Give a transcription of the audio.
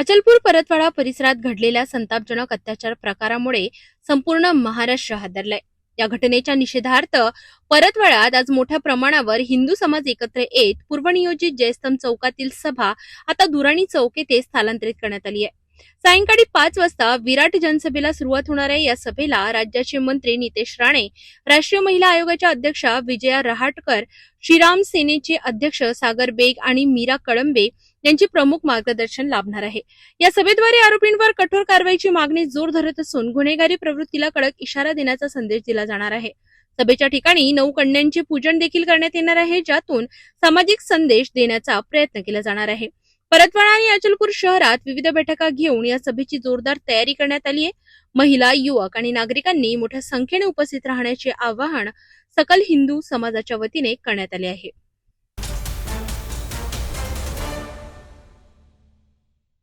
अचलपूर परतवाडा परिसरात घडलेल्या संतापजनक अत्याचार प्रकारामुळे संपूर्ण महाराष्ट्र हादरलाय। या घटनेच्या निषेधार्थ परतवाड्यात आज मोठ्या प्रमाणावर हिंदू समाज एकत्र येत पूर्वनियोजित जयस्तंभ चौकातील सभा आता दुराणी चौक येथे स्थलांतरित करण्यात आली आहे। सायंकाळी 5 वाजता विराट जनसभेला सुरुवात होणार आहे। या सभेला राज्याचे मंत्री नितेश राणे, राष्ट्रीय महिला आयोगाच्या अध्यक्षा विजया रहाटकर, श्रीराम सेनेचे अध्यक्ष सागर बेग आणि मीरा कळंबे यांचे प्रमुख मार्गदर्शन लाभणार आहे। या सभेद्वारे आरोपींवर कठोर कारवाईची मागणी जोर धरत असून गुन्हेगारी प्रवृत्तीला कडक इशारा देण्याचा संदेश दिला जाणार आहे। सभेच्या ठिकाणी 9 कन्यांचे पूजन देखील करण्यात येणार आहे, ज्यातून सामाजिक संदेश देण्याचा प्रयत्न केला जाणार आहे। परतवाडा आणि अचलपूर शहरात विविध बैठका घेऊन या सभेची जोरदार तयारी करण्यात आली आहे। महिला, युवक आणि नागरिकांनी मोठ्या संख्येने उपस्थित राहण्याचे आवाहन सकल हिंदू समाजाच्या वतीने करण्यात आले आहे।